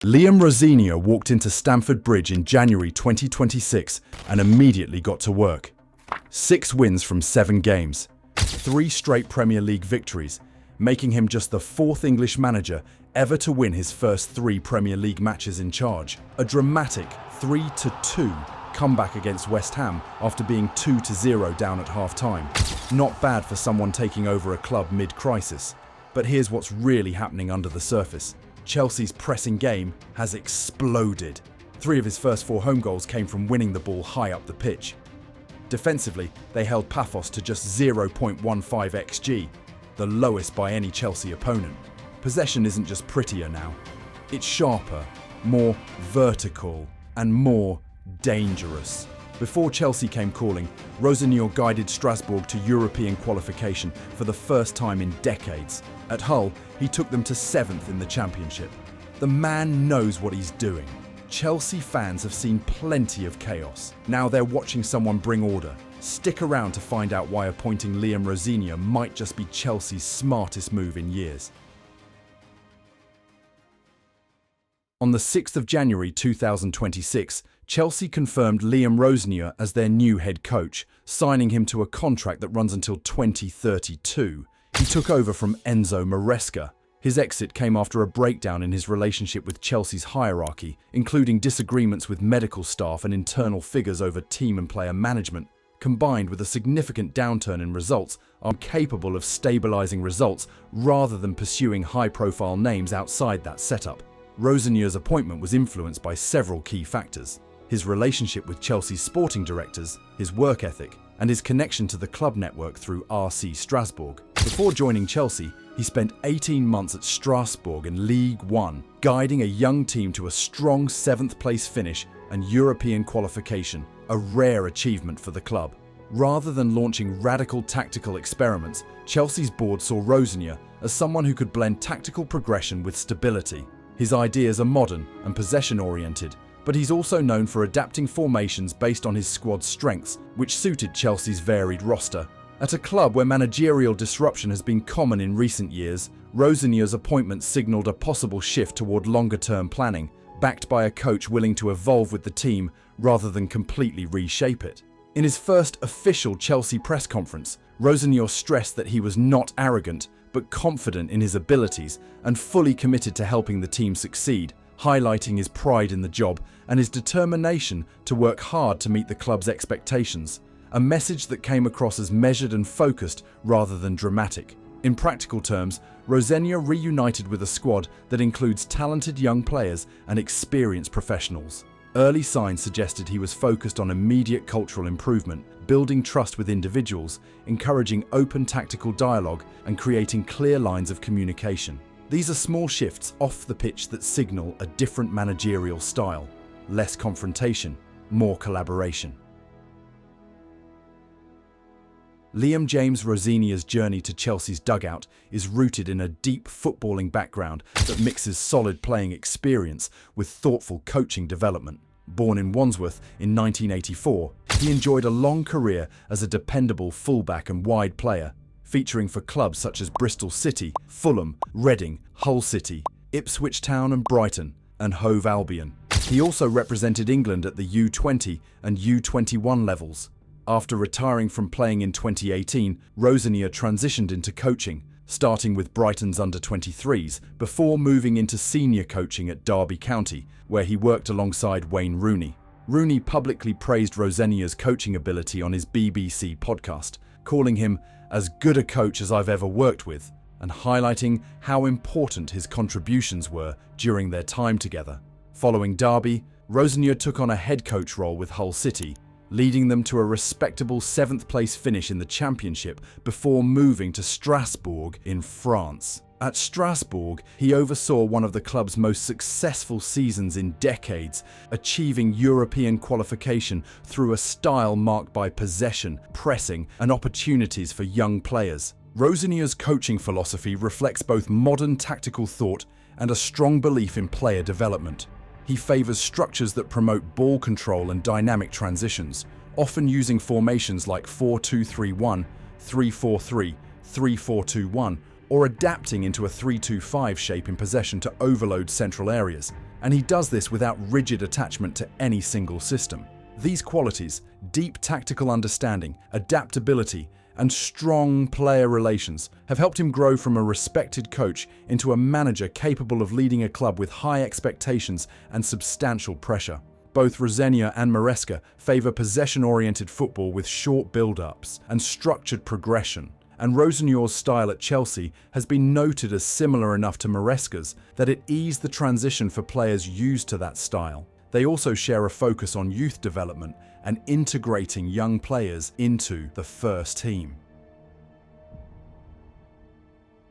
Rosenior walked into Stamford Bridge in January 2026 and immediately got to work. 6 wins from 7 games, 3 straight Premier League victories, making him just the 4th English manager ever to win his first 3 Premier League matches in charge. A dramatic 3-2 comeback against West Ham after being 2-0 down at half-time. Not bad for someone taking over a club mid-crisis. But here's what's really happening under the surface. Chelsea's pressing game has exploded. 3 of his first 4 home goals came from winning the ball high up the pitch. Defensively, they held Paphos to just 0.15 xG, the lowest by any Chelsea opponent. Possession isn't just prettier now. It's sharper, more vertical, and more dangerous. Before Chelsea came calling, Rosenior guided Strasbourg to European qualification for the first time in decades. At Hull, he took them to 7th in the Championship. The man knows what he's doing. Chelsea fans have seen plenty of chaos. Now they're watching someone bring order. Stick around to find out why appointing Rosenior might just be Chelsea's smartest move in years. On the 6th of January 2026, Chelsea confirmed Rosenior as their new head coach, signing him to a contract that runs until 2032. He took over from Enzo Maresca. His exit came after a breakdown in his relationship with Chelsea's hierarchy, including disagreements with medical staff and internal figures over team and player management, combined with a significant downturn in results, are capable of stabilizing results rather than pursuing high-profile names outside that setup. Rosenior's appointment was influenced by several key factors: his relationship with Chelsea's sporting directors, his work ethic, and his connection to the club network through RC Strasbourg. Before joining Chelsea, he spent 18 months at Strasbourg in League One, guiding a young team to a strong 7th place finish and European qualification, a rare achievement for the club. Rather than launching radical tactical experiments, Chelsea's board saw Rosenior as someone who could blend tactical progression with stability. His ideas are modern and possession-oriented, but he's also known for adapting formations based on his squad's strengths, which suited Chelsea's varied roster. At a club where managerial disruption has been common in recent years, Rosenior's appointment signaled a possible shift toward longer-term planning, backed by a coach willing to evolve with the team rather than completely reshape it. In his first official Chelsea press conference, Rosenior stressed that he was not arrogant, but confident in his abilities and fully committed to helping the team succeed, highlighting his pride in the job and his determination to work hard to meet the club's expectations, a message that came across as measured and focused rather than dramatic. In practical terms, Rosenior reunited with a squad that includes talented young players and experienced professionals. Early signs suggested he was focused on immediate cultural improvement, building trust with individuals, encouraging open tactical dialogue, and creating clear lines of communication. These are small shifts off the pitch that signal a different managerial style: less confrontation, more collaboration. James Rosenior's journey to Chelsea's dugout is rooted in a deep footballing background that mixes solid playing experience with thoughtful coaching development. Born in Wandsworth in 1984, he enjoyed a long career as a dependable fullback and wide player, featuring for clubs such as Bristol City, Fulham, Reading, Hull City, Ipswich Town and Brighton, and Hove Albion. He also represented England at the U20 and U21 levels. After retiring from playing in 2018, Rosenior transitioned into coaching, starting with Brighton's under-23s before moving into senior coaching at Derby County, where he worked alongside Wayne Rooney. Rooney publicly praised Rosenior's coaching ability on his BBC podcast, calling him as good a coach as I've ever worked with, and highlighting how important his contributions were during their time together. Following Derby, Rosenior took on a head coach role with Hull City, leading them to a respectable 7th place finish in the Championship before moving to Strasbourg in France. At Strasbourg, he oversaw one of the club's most successful seasons in decades, achieving European qualification through a style marked by possession, pressing, and opportunities for young players. Rosenior's coaching philosophy reflects both modern tactical thought and a strong belief in player development. He favors structures that promote ball control and dynamic transitions, often using formations like 4-2-3-1, 3-4-3, 3-4-2-1, or adapting into a 3-2-5 shape in possession to overload central areas, and he does this without rigid attachment to any single system. These qualities, deep tactical understanding, adaptability, and strong player relations, have helped him grow from a respected coach into a manager capable of leading a club with high expectations and substantial pressure. Both Rosenior and Maresca favour possession-oriented football with short build-ups and structured progression, and Rosenior's style at Chelsea has been noted as similar enough to Maresca's that it eased the transition for players used to that style. They also share a focus on youth development and integrating young players into the first team.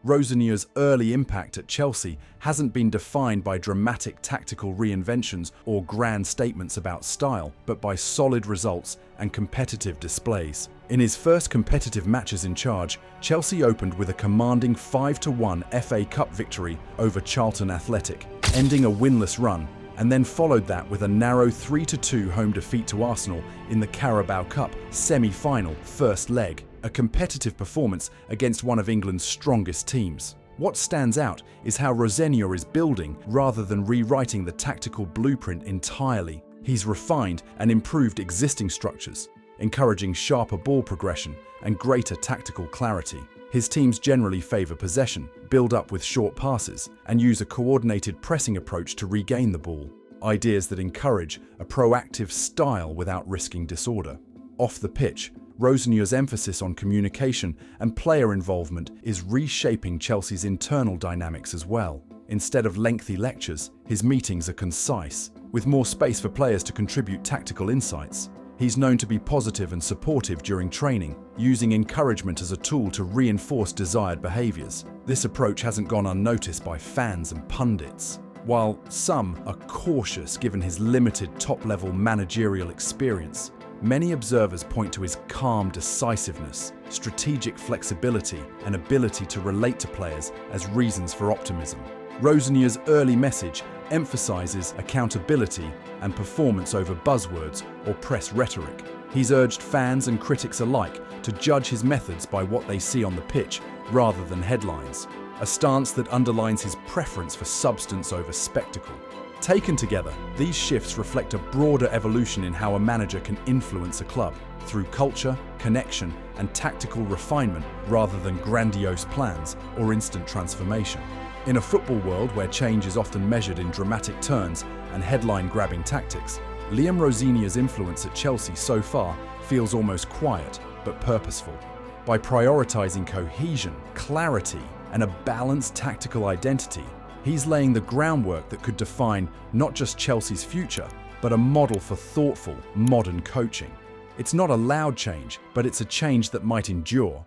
Rosenior's early impact at Chelsea hasn't been defined by dramatic tactical reinventions or grand statements about style, but by solid results and competitive displays. In his first competitive matches in charge, Chelsea opened with a commanding 5-1 FA Cup victory over Charlton Athletic, ending a winless run, and then followed that with a narrow 3-2 home defeat to Arsenal in the Carabao Cup semi-final first leg, a competitive performance against one of England's strongest teams. What stands out is how Rosenior is building rather than rewriting the tactical blueprint entirely. He's refined and improved existing structures, encouraging sharper ball progression and greater tactical clarity. His teams generally favour possession, build up with short passes, and use a coordinated pressing approach to regain the ball. Ideas that encourage a proactive style without risking disorder. Off the pitch, Rosenior's emphasis on communication and player involvement is reshaping Chelsea's internal dynamics as well. Instead of lengthy lectures, his meetings are concise, with more space for players to contribute tactical insights. He's known to be positive and supportive during training, using encouragement as a tool to reinforce desired behaviours. This approach hasn't gone unnoticed by fans and pundits. While some are cautious given his limited top-level managerial experience, many observers point to his calm decisiveness, strategic flexibility, and ability to relate to players as reasons for optimism. Rosenior's early message emphasizes accountability and performance over buzzwords or press rhetoric. He's urged fans and critics alike to judge his methods by what they see on the pitch rather than headlines, a stance that underlines his preference for substance over spectacle. Taken together, these shifts reflect a broader evolution in how a manager can influence a club through culture, connection, and tactical refinement rather than grandiose plans or instant transformation. In a football world where change is often measured in dramatic turns and headline-grabbing tactics, Liam Rosenior's influence at Chelsea so far feels almost quiet but purposeful. By prioritizing cohesion, clarity, and a balanced tactical identity, he's laying the groundwork that could define not just Chelsea's future, but a model for thoughtful, modern coaching. It's not a loud change, but it's a change that might endure.